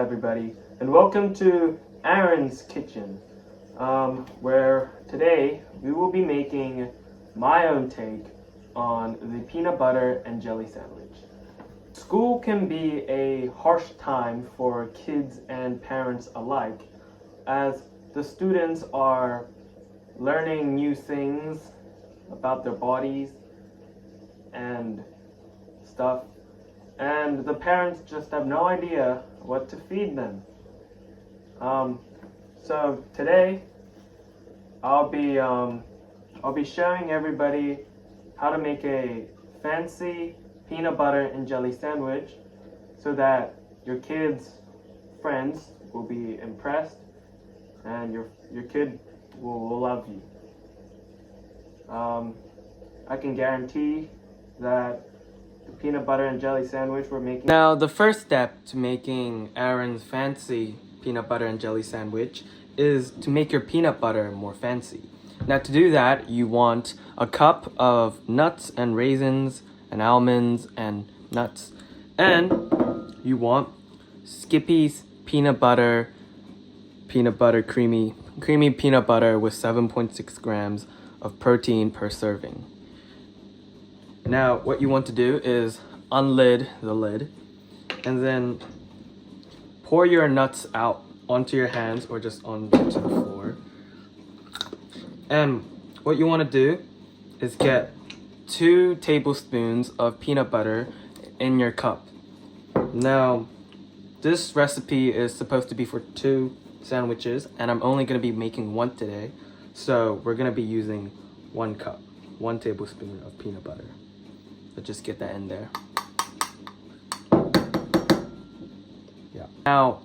everybody, and welcome to Aaron's Kitchen, where today we will be making my own take on the peanut butter and jelly sandwich. School can be a harsh time for kids and parents alike, as the students are learning new things about their bodies and stuff, and the parents just have no idea what to feed them. So today I'll be showing everybody how to make a fancy peanut butter and jelly sandwich so that your kids' friends will be impressed and your kid will love you. I can guarantee that the peanut butter and jelly sandwich we're making. Now, the first step to making Aaron's fancy peanut butter and jelly sandwich is to make your peanut butter more fancy. Now, to do that, you want a cup of nuts and raisins and almonds and nuts, and you want Skippy's peanut butter creamy peanut butter with 7.6 grams of protein per serving. Now, what you want to do is unlid the lid and then pour your nuts out onto your hands or just onto the floor. And what you want to do is get 2 tablespoons of peanut butter in your cup. Now, this recipe is supposed to be for 2 sandwiches, and I'm only going to be making 1 today. So we're going to be using 1 cup, 1 tablespoon of peanut butter. So just get that in there. Yeah. Now,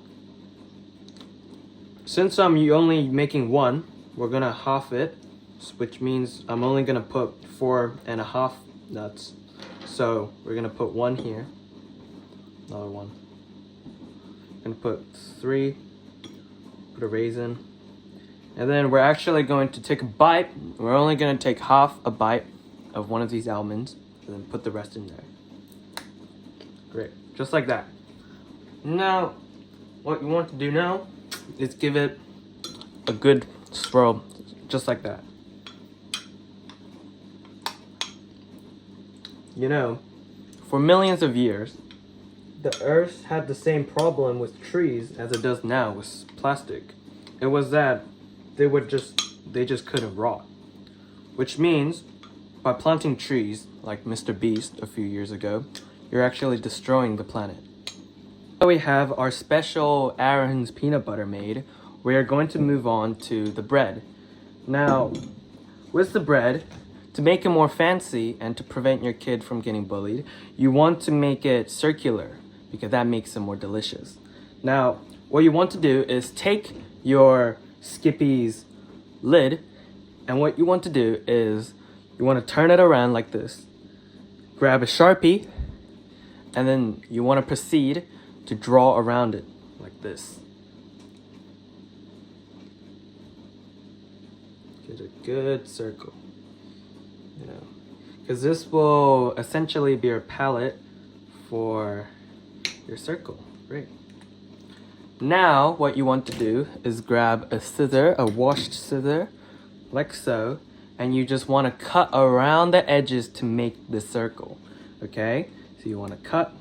since I'm only making 1, we're going to half it, which means I'm only going to put 4.5 nuts. So we're going to put 1 here, another 1. I'm going to put 3, put a raisin. And then we're actually going to take a bite. We're only going to take half a bite of one of these almonds and then put the rest in there. Great, just like that. Now, what you want to do now is give it a good swirl, just like that. You know, for millions of years, the earth had the same problem with trees as it does now with plastic. It was that they just couldn't rot. Which means, by planting trees, like Mr. Beast a few years ago, you're actually destroying the planet. Now we have our special Aaron's peanut butter made. We are going to move on to the bread. Now, with the bread, to make it more fancy and to prevent your kid from getting bullied, you want to make it circular because that makes it more delicious. Now, what you want to do is take your Skippy's lid, and what you want to do is you want to turn it around like this. Grab a Sharpie, and then you want to proceed to draw around it like this. Get a good circle, you know, because this will essentially be your palette for your circle. Great. Now, what you want to do is grab a scissor, a washed scissor, like so, and you just want to cut around the edges to make the circle, okay? So you want to cut.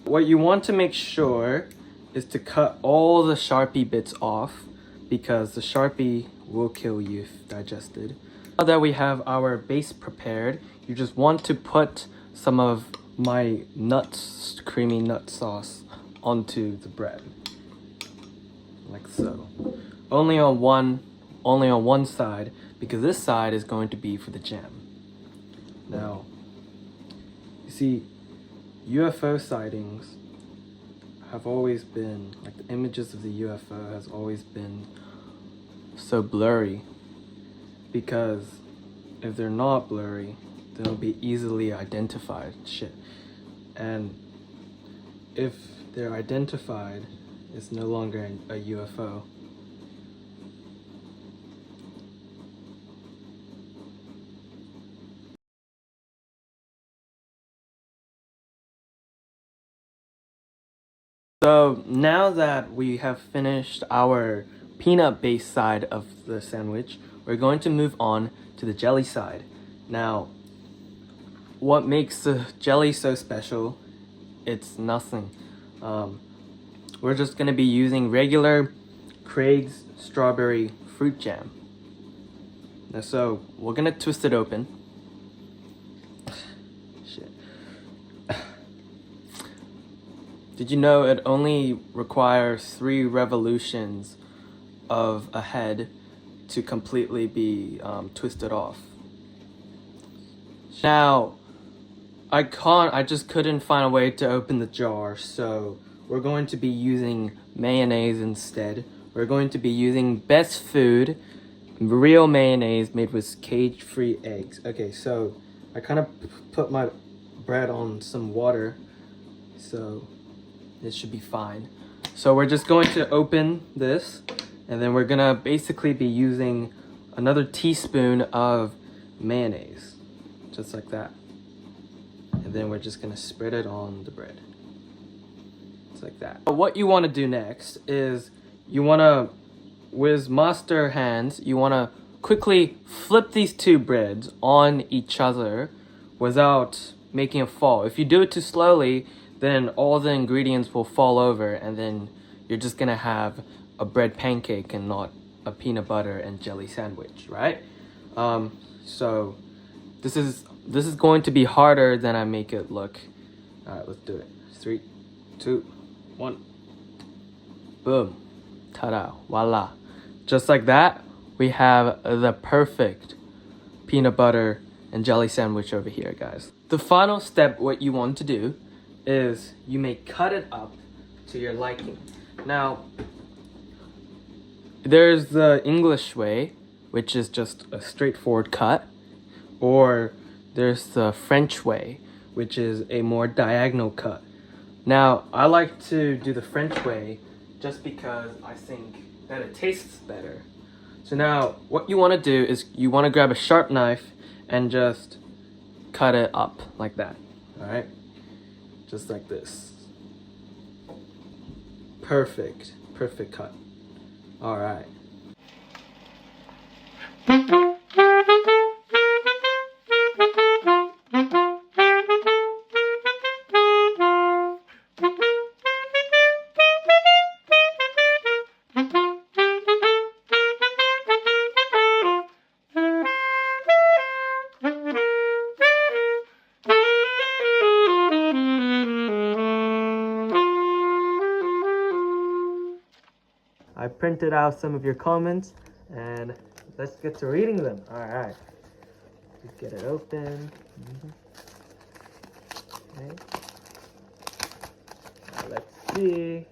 What you want to make sure is to cut all the Sharpie bits off, because the Sharpie will kill you if digested. Now that we have our base prepared, you just want to put some of my creamy nut sauce onto the bread, like so. Only on one side, because this side is going to be for the jam. Now, you see, UFO sightings have always been, like, the images of the UFO has always been so blurry, because if they're not blurry, they'll be easily identified shit. And if they're identified, it's no longer a UFO. So now that we have finished our peanut-based side of the sandwich, we're going to move on to the jelly side. Now, what makes the jelly so special? It's nothing. We're just gonna be using regular Craig's strawberry fruit jam. Now, so we're gonna twist it open. Shit. Did you know it only requires 3 revolutions of a head to completely be twisted off? Now, I just couldn't find a way to open the jar, so we're going to be using mayonnaise instead. We're going to be using Best Food real mayonnaise made with cage-free eggs. Okay, so I kind of put my bread on some water, so it should be fine. So we're just going to open this, and then we're gonna basically be using another teaspoon of mayonnaise, just like that. And then we're just gonna spread it on the bread. Just like that. What you wanna do next is you wanna, with master hands, you wanna quickly flip these 2 breads on each other without making a fall. If you do it too slowly, then all the ingredients will fall over, and then you're just gonna have a bread pancake and not a peanut butter and jelly sandwich, right? So this is going to be harder than I make it look. All right, let's do it. 3, 2, 1. Boom. Ta-da. Voila. Just like that, we have the perfect peanut butter and jelly sandwich over here, guys. The final step, what you want to do is you may cut it up to your liking. Now, there's the English way, which is just a straightforward cut, or there's the French way, which is a more diagonal cut. Now, I like to do the French way just because I think that it tastes better. So now, what you want to do is you want to grab a sharp knife and just cut it up like that, all right? Just like this. Perfect, perfect cut. All right. I printed out some of your comments, and let's get to reading them. All right, just get it open. Okay. Let's see.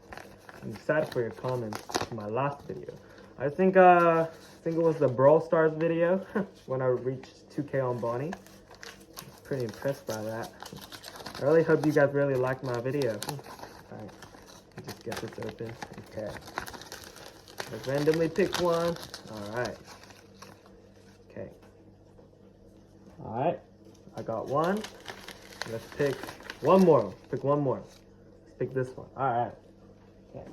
I'm excited for your comments to my last video. I think it was the Brawl Stars video when I reached 2K on Bonnie. I'm pretty impressed by that. I really hope you guys really liked my video. All right, just get this open. Okay. Let's randomly pick one. Alright. Okay. Alright. I got one. Let's pick one more. Pick one more. Let's pick this one. Alright. Okay.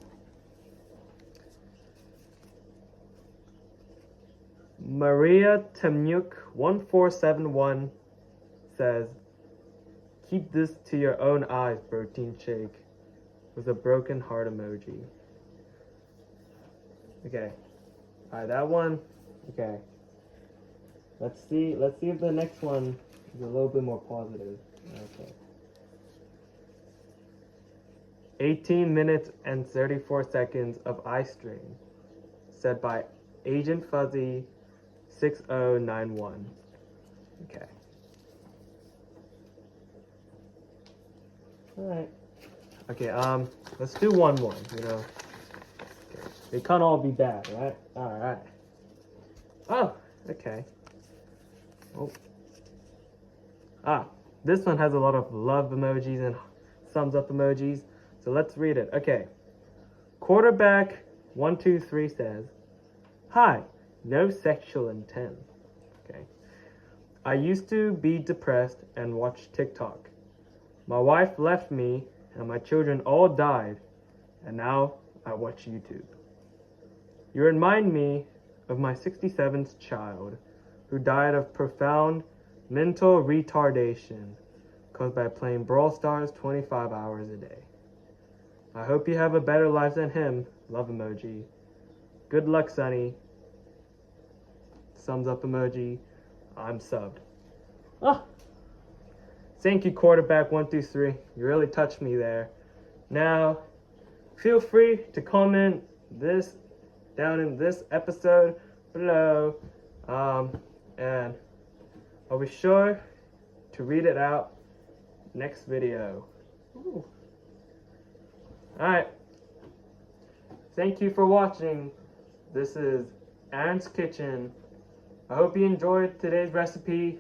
Maria Temnuk 1471 says, "Keep this to your own eyes, protein shake," with a broken heart emoji. Okay. Alright, that one. Okay. Let's see if the next one is a little bit more positive. Okay. 18 minutes and 34 seconds of eye strain, said by Agent Fuzzy 6091. Okay. Alright. Okay, let's do one more, you know. They can't all be bad, right? Alright. Oh, okay. Oh. This one has a lot of love emojis and thumbs up emojis. So let's read it. Okay. Quarterback 123 says, "Hi, no sexual intent." Okay. "I used to be depressed and watch TikTok. My wife left me and my children all died and now I watch YouTube. You remind me of my 67th child who died of profound mental retardation caused by playing Brawl Stars 25 hours a day. I hope you have a better life than him. Love emoji. Good luck, Sonny. Thumbs up emoji. I'm subbed. Oh. Thank you, quarterback 1 through 3. You really touched me there. Now, feel free to comment this down in this episode below, and I'll be sure to read it out next video. Ooh. Alright, thank you for watching. This is Aaron's Kitchen. I hope you enjoyed today's recipe.